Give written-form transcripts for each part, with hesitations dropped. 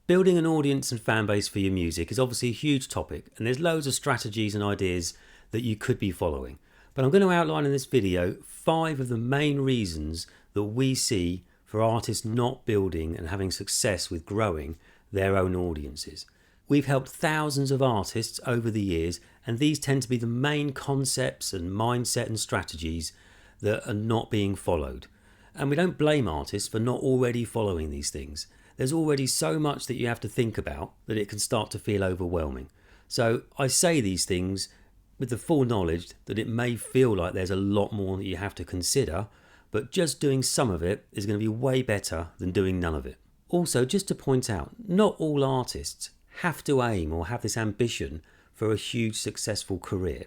Building an audience and fan base for your music is obviously a huge topic, and there's loads of strategies and ideas that you could be following. But I'm going to outline in this video 5 of the main reasons that we see for artists not building and having success with growing their own audiences. We've helped thousands of artists over the years, and these tend to be the main concepts and mindset and strategies that are not being followed. And we don't blame artists for not already following these things. There's already so much that you have to think about that it can start to feel overwhelming. So I say these things with the full knowledge that it may feel like there's a lot more that you have to consider, but just doing some of it is going to be way better than doing none of it. Also, just to point out, not all artists have to aim or have this ambition for a huge successful career.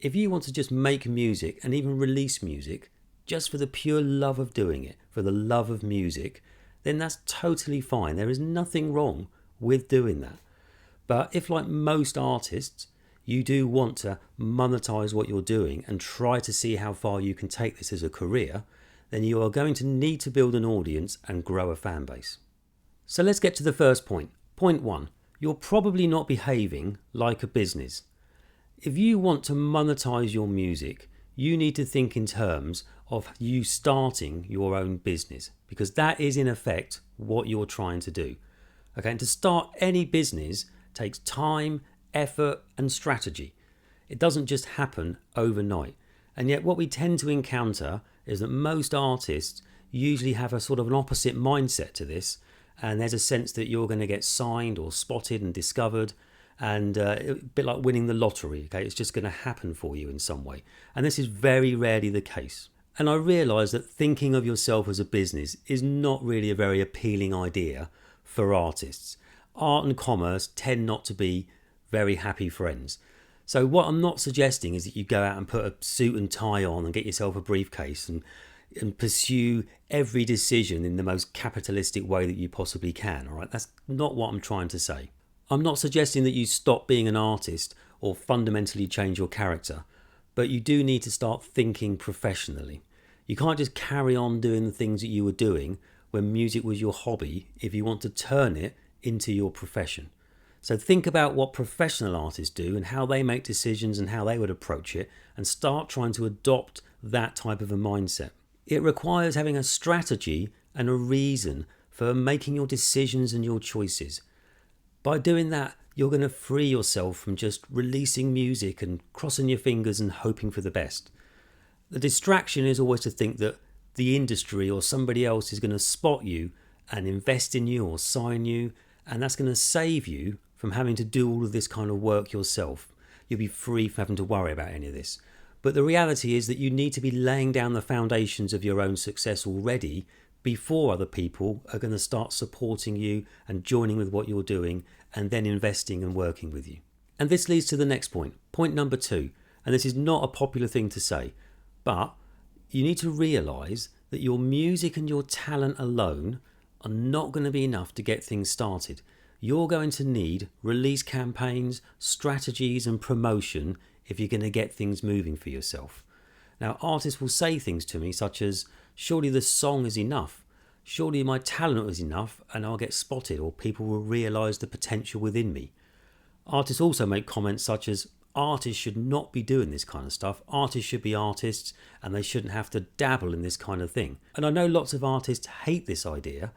If you want to just make music and even release music just for the pure love of doing it, for the love of music, then that's totally fine. There is nothing wrong with doing that. But if, like most artists, you do want to monetize what you're doing and try to see how far you can take this as a career, then you are going to need to build an audience and grow a fan base. So let's get to the first point. Point 1. You're probably not behaving like a business. If you want to monetize your music, you need to think in terms of you starting your own business, because that is in effect what you're trying to do. Okay, and to start any business takes time, effort and strategy. It doesn't just happen overnight. And yet what we tend to encounter is that most artists usually have a sort of an opposite mindset to this, and there's a sense that you're going to get signed or spotted and discovered, and a bit like winning the lottery. Okay, it's just going to happen for you in some way, and this is very rarely the case. And I realise that thinking of yourself as a business is not really a very appealing idea for artists. Art and commerce tend not to be very happy friends. So what I'm not suggesting is that you go out and put a suit and tie on and get yourself a briefcase and pursue every decision in the most capitalistic way that you possibly can. All right, that's not what I'm trying to say. I'm not suggesting that you stop being an artist or fundamentally change your character, but you do need to start thinking professionally. You can't just carry on doing the things that you were doing when music was your hobby if you want to turn it into your profession. So think about what professional artists do and how they make decisions and how they would approach it, and start trying to adopt that type of a mindset. It requires having a strategy and a reason for making your decisions and your choices. By doing that, you're going to free yourself from just releasing music and crossing your fingers and hoping for the best. The distraction is always to think that the industry or somebody else is going to spot you and invest in you or sign you, and that's going to save you from having to do all of this kind of work yourself. You'll be free from having to worry about any of this. But the reality is that you need to be laying down the foundations of your own success already before other people are going to start supporting you and joining with what you're doing and then investing and working with you. And this leads to the next point, point number 2. And this is not a popular thing to say, but you need to realise that your music and your talent alone are not going to be enough to get things started. You're going to need release campaigns, strategies and promotion if you're going to get things moving for yourself. Now, artists will say things to me such as, surely the song is enough, surely my talent is enough and I'll get spotted, or people will realise the potential within me. Artists also make comments such as, artists should not be doing this kind of stuff. Artists should be artists and they shouldn't have to dabble in this kind of thing. And I know lots of artists hate this idea,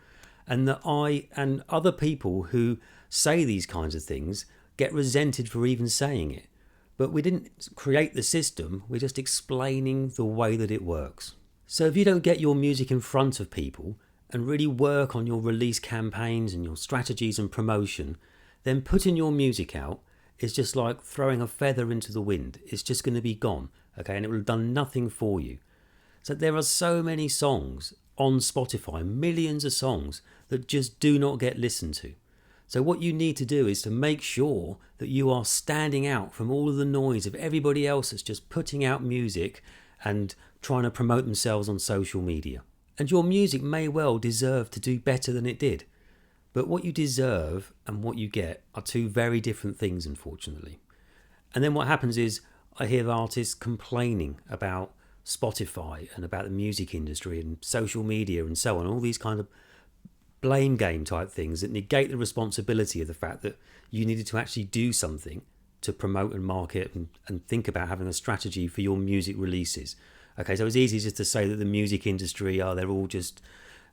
and that I and other people who say these kinds of things get resented for even saying it. But we didn't create the system, we're just explaining the way that it works. So if you don't get your music in front of people and really work on your release campaigns and your strategies and promotion, then putting your music out is just like throwing a feather into the wind. It's just going to be gone, okay, and it will have done nothing for you. So there are so many songs on Spotify, millions of songs that just do not get listened to. So what you need to do is to make sure that you are standing out from all of the noise of everybody else that's just putting out music and trying to promote themselves on social media. And your music may well deserve to do better than it did. But what you deserve and what you get are two very different things, unfortunately. And then what happens is I hear artists complaining about Spotify and about the music industry and social media and so on, all these kind of blame game type things that negate the responsibility of the fact that you needed to actually do something to promote and market and think about having a strategy for your music releases. Okay, so it's easy just to say that the music industry, they're all just,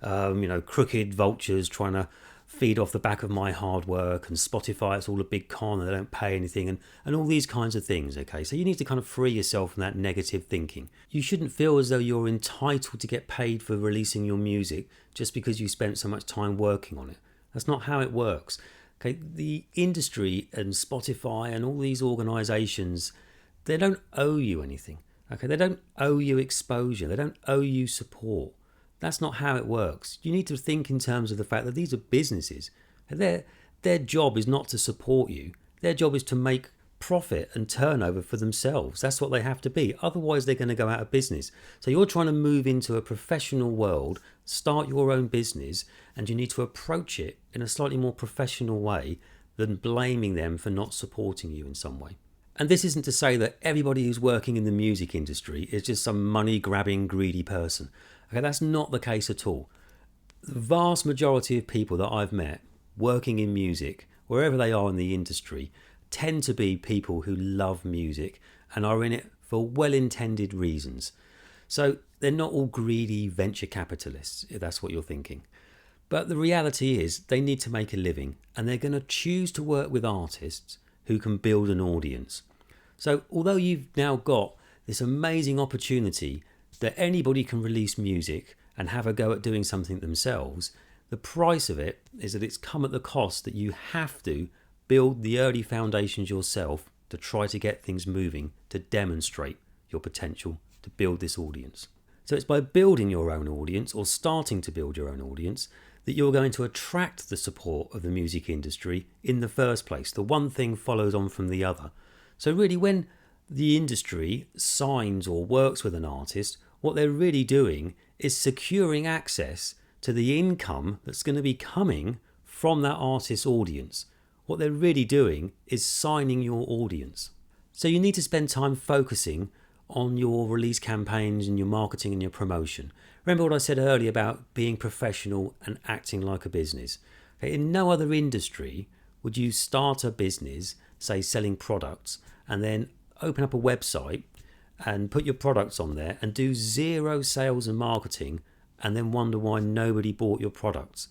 crooked vultures trying to feed off the back of my hard work, and Spotify, it's all a big con and they don't pay anything, and all these kinds of things. Okay, so you need to kind of free yourself from that negative thinking. You shouldn't feel as though you're entitled to get paid for releasing your music just because you spent so much time working on it. That's not how it works. Okay, the industry and Spotify and all these organizations, they don't owe you anything. Okay, they don't owe you exposure. They don't owe you support. That's not how it works. You need to think in terms of the fact that these are businesses. Their job is not to support you. Their job is to make profit and turnover for themselves. That's what they have to be. Otherwise, they're going to go out of business. So you're trying to move into a professional world, start your own business, and you need to approach it in a slightly more professional way than blaming them for not supporting you in some way. And this isn't to say that everybody who's working in the music industry is just some money-grabbing, greedy person. Okay, that's not the case at all. The vast majority of people that I've met working in music, wherever they are in the industry, tend to be people who love music and are in it for well-intended reasons. So they're not all greedy venture capitalists, if that's what you're thinking. But the reality is they need to make a living, and they're going to choose to work with artists who can build an audience. So although you've now got this amazing opportunity that anybody can release music and have a go at doing something themselves, the price of it is that it's come at the cost that you have to build the early foundations yourself to try to get things moving, to demonstrate your potential to build this audience. So it's by building your own audience, or starting to build your own audience, that you're going to attract the support of the music industry in the first place. The one thing follows on from the other. So really, when the industry signs or works with an artist, what they're really doing is securing access to the income that's going to be coming from that artist's audience. What they're really doing is signing your audience. So you need to spend time focusing on your release campaigns and your marketing and your promotion. Remember what I said earlier about being professional and acting like a business. Okay, in no other industry would you start a business, say selling products, and then open up a website and put your products on there and do zero sales and marketing, and then wonder why nobody bought your products,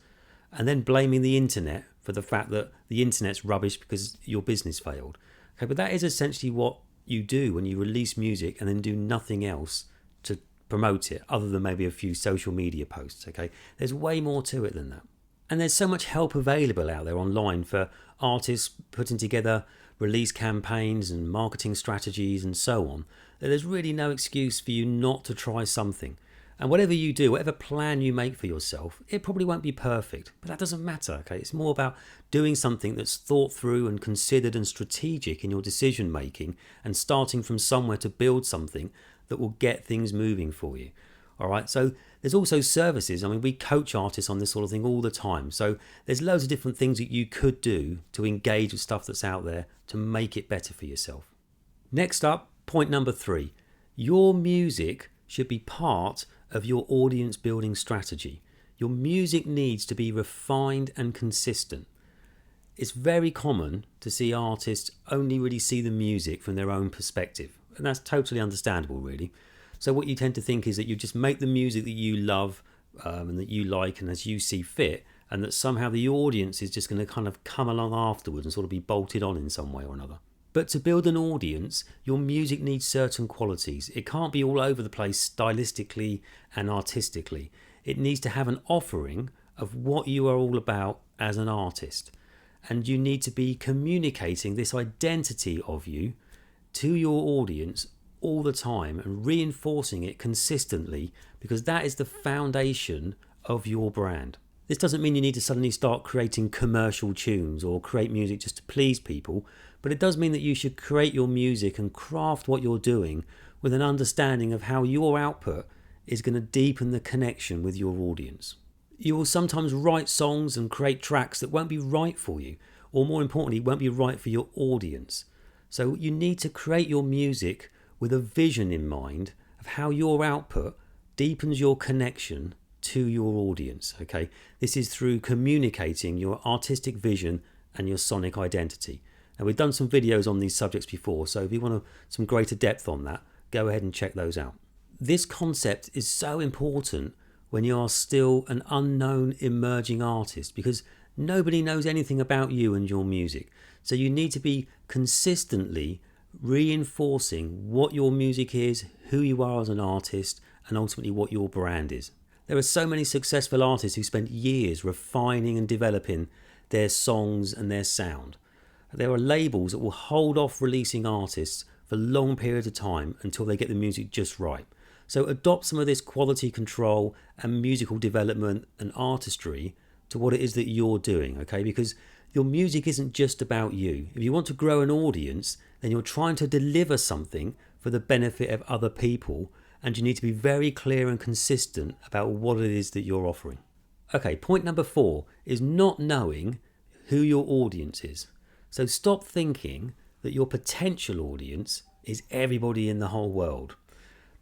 and then blaming the internet for the fact that the internet's rubbish because your business failed. Okay, but that is essentially what you do when you release music and then do nothing else to promote it other than maybe a few social media posts. Okay, there's way more to it than that. And there's so much help available out there online for artists putting together release campaigns and marketing strategies and so on, that there's really no excuse for you not to try something. And whatever you do, whatever plan you make for yourself, it probably won't be perfect, but that doesn't matter. Okay, it's more about doing something that's thought through and considered and strategic in your decision making, and starting from somewhere to build something that will get things moving for you. All right, so there's also services. I mean, we coach artists on this sort of thing all the time. So there's loads of different things that you could do to engage with stuff that's out there to make it better for yourself. Next up, point number 3. Your music should be part of your audience building strategy. Your music needs to be refined and consistent. It's very common to see artists only really see the music from their own perspective, and that's totally understandable, really. So what you tend to think is that you just make the music that you love and that you like and as you see fit, and that somehow the audience is just going to kind of come along afterwards and sort of be bolted on in some way or another. But to build an audience, your music needs certain qualities. It can't be all over the place stylistically and artistically. It needs to have an offering of what you are all about as an artist. And you need to be communicating this identity of you to your audience all the time and reinforcing it consistently, because that is the foundation of your brand. This doesn't mean you need to suddenly start creating commercial tunes or create music just to please people, but it does mean that you should create your music and craft what you're doing with an understanding of how your output is going to deepen the connection with your audience. You will sometimes write songs and create tracks that won't be right for you, or more importantly, won't be right for your audience. So you need to create your music with a vision in mind of how your output deepens your connection to your audience. Okay, this is through communicating your artistic vision and your sonic identity. And we've done some videos on these subjects before, so if you want some greater depth on that, go ahead and check those out. This concept is so important when you are still an unknown emerging artist, because nobody knows anything about you and your music. So you need to be consistently reinforcing what your music is, who you are as an artist, and ultimately what your brand is. There are so many successful artists who spent years refining and developing their songs and their sound. There are labels that will hold off releasing artists for long periods of time until they get the music just right. So adopt some of this quality control and musical development and artistry to what it is that you're doing, okay? Because your music isn't just about you. If you want to grow an audience, then you're trying to deliver something for the benefit of other people, and you need to be very clear and consistent about what it is that you're offering. Okay, point number 4 is not knowing who your audience is. So stop thinking that your potential audience is everybody in the whole world.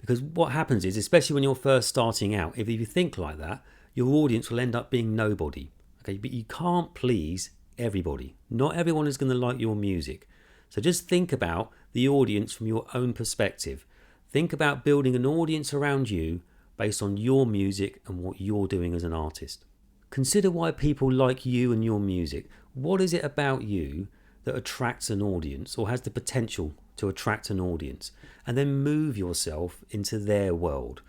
Because what happens is, especially when you're first starting out, if you think like that, your audience will end up being nobody. Okay, but you can't please everybody. Not everyone is going to like your music. So just think about the audience from your own perspective. Think about building an audience around you based on your music and what you're doing as an artist. Consider why people like you and your music. What is it about you that attracts an audience or has the potential to attract an audience? And then move yourself into their world.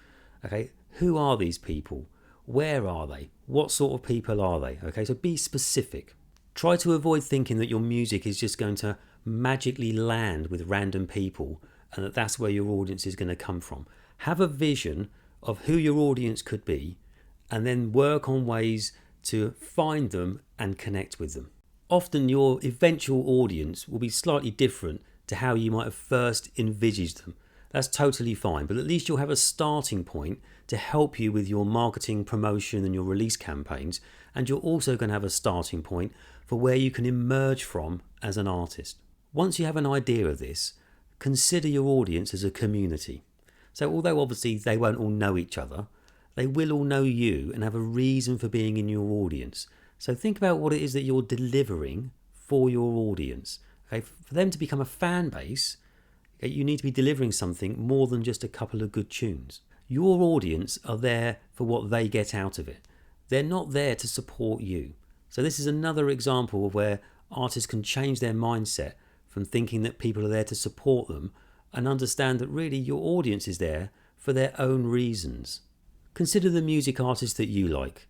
Okay, who are these people? Where are they? What sort of people are they? Okay, so be specific. Try to avoid thinking that your music is just going to magically land with random people and that that's where your audience is going to come from. Have a vision of who your audience could be and then work on ways to find them and connect with them. Often your eventual audience will be slightly different to how you might have first envisaged them. That's totally fine, but at least you'll have a starting point to help you with your marketing, promotion and your release campaigns, and you're also going to have a starting point for where you can emerge from as an artist. Once you have an idea of this, consider your audience as a community. So although obviously they won't all know each other, they will all know you and have a reason for being in your audience. So think about what it is that you're delivering for your audience. Okay? For them to become a fan base, okay, you need to be delivering something more than just a couple of good tunes. Your audience are there for what they get out of it. They're not there to support you. So this is another example of where artists can change their mindset from thinking that people are there to support them and understand that really your audience is there for their own reasons. Consider the music artists that you like.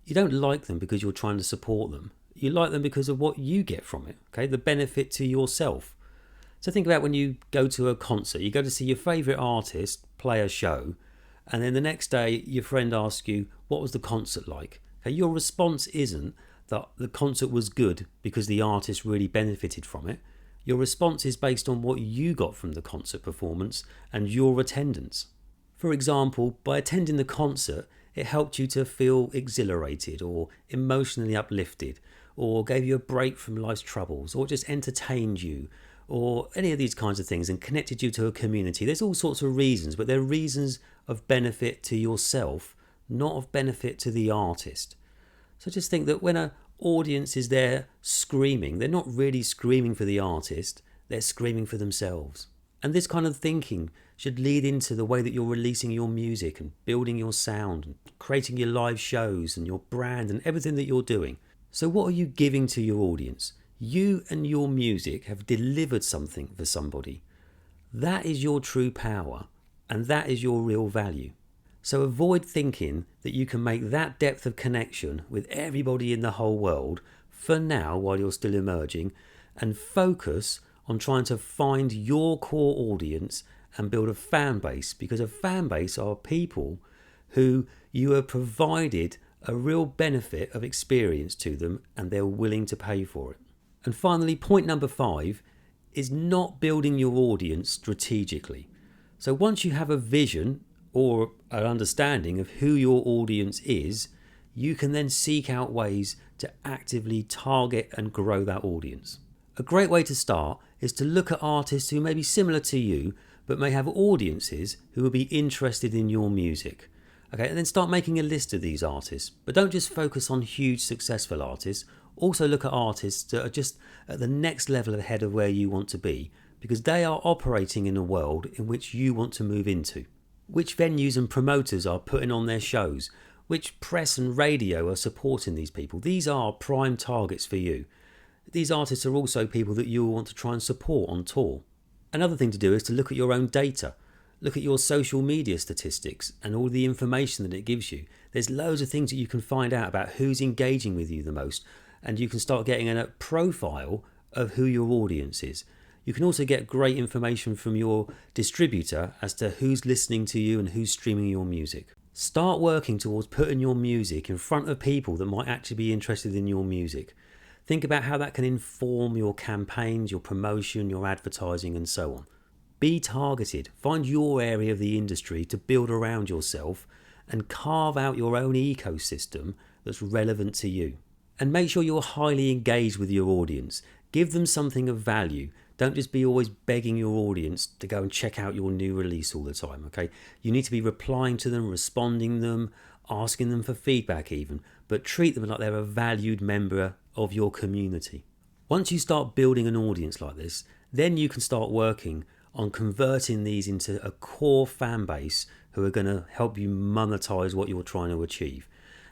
You don't like them because you're trying to support them. You like them because of what you get from it, okay? The benefit to yourself. So think about when you go to a concert, you go to see your favourite artist play a show, and then the next day your friend asks you, what was the concert like? Okay, your response isn't that the concert was good because the artist really benefited from it. Your response is based on what you got from the concert performance and your attendance. For example, by attending the concert, it helped you to feel exhilarated or emotionally uplifted, or gave you a break from life's troubles, or just entertained you, or any of these kinds of things, and connected you to a community. There's all sorts of reasons, but they're reasons of benefit to yourself, not of benefit to the artist. So just think that when an audience is there screaming, they're not really screaming for the artist, they're screaming for themselves. And this kind of thinking should lead into the way that you're releasing your music and building your sound and creating your live shows and your brand and everything that you're doing. So what are you giving to your audience? You and your music have delivered something for somebody. That is your true power and that is your real value. So avoid thinking that you can make that depth of connection with everybody in the whole world for now while you're still emerging, and focus on trying to find your core audience and build a fan base, because a fan base are people who you have provided a real benefit of experience to them and they're willing to pay for it. And finally, point number 5 is not building your audience strategically. So once you have a vision or an understanding of who your audience is, you can then seek out ways to actively target and grow that audience. A great way to start is to look at artists who may be similar to you but may have audiences who will be interested in your music. Okay, and then start making a list of these artists. But don't just focus on huge successful artists. Also look at artists that are just at the next level ahead of where you want to be, because they are operating in a world in which you want to move into. Which venues and promoters are putting on their shows? Which press and radio are supporting these people? These are prime targets for you. These artists are also people that you will want to try and support on tour. Another thing to do is to look at your own data. Look at your social media statistics and all the information that it gives you. There's loads of things that you can find out about who's engaging with you the most, and you can start getting a profile of who your audience is. You can also get great information from your distributor as to who's listening to you and who's streaming your music. Start working towards putting your music in front of people that might actually be interested in your music. Think about how that can inform your campaigns, your promotion, your advertising, and so on. Be targeted. Find your area of the industry to build around yourself and carve out your own ecosystem that's relevant to you. And make sure you're highly engaged with your audience. Give them something of value. Don't just be always begging your audience to go and check out your new release all the time, okay? You need to be replying to them, responding them, asking them for feedback even, but treat them like they're a valued member of your community. Once you start building an audience like this, then you can start working on converting these into a core fan base who are going to help you monetize what you're trying to achieve.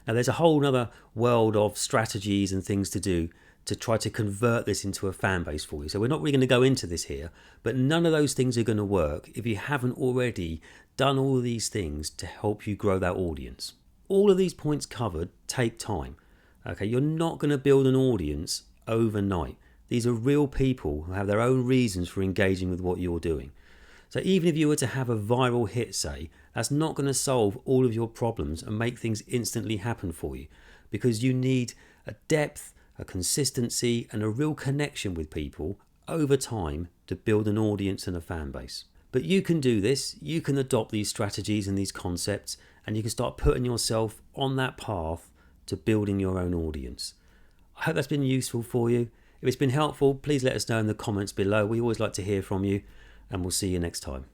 Now, there's a whole other world of strategies and things to do to try to convert this into a fan base for you. So we're not really going to go into this here, but none of those things are going to work if you haven't already done all of these things to help you grow that audience. All of these points covered take time. Okay, you're not going to build an audience overnight. These are real people who have their own reasons for engaging with what you're doing. So even if you were to have a viral hit, say, that's not going to solve all of your problems and make things instantly happen for you, because you need a depth, a consistency, and a real connection with people over time to build an audience and a fan base. But you can do this. You can adopt these strategies and these concepts, and you can start putting yourself on that path to building your own audience. I hope that's been useful for you. If it's been helpful, please let us know in the comments below. We always like to hear from you, and we'll see you next time.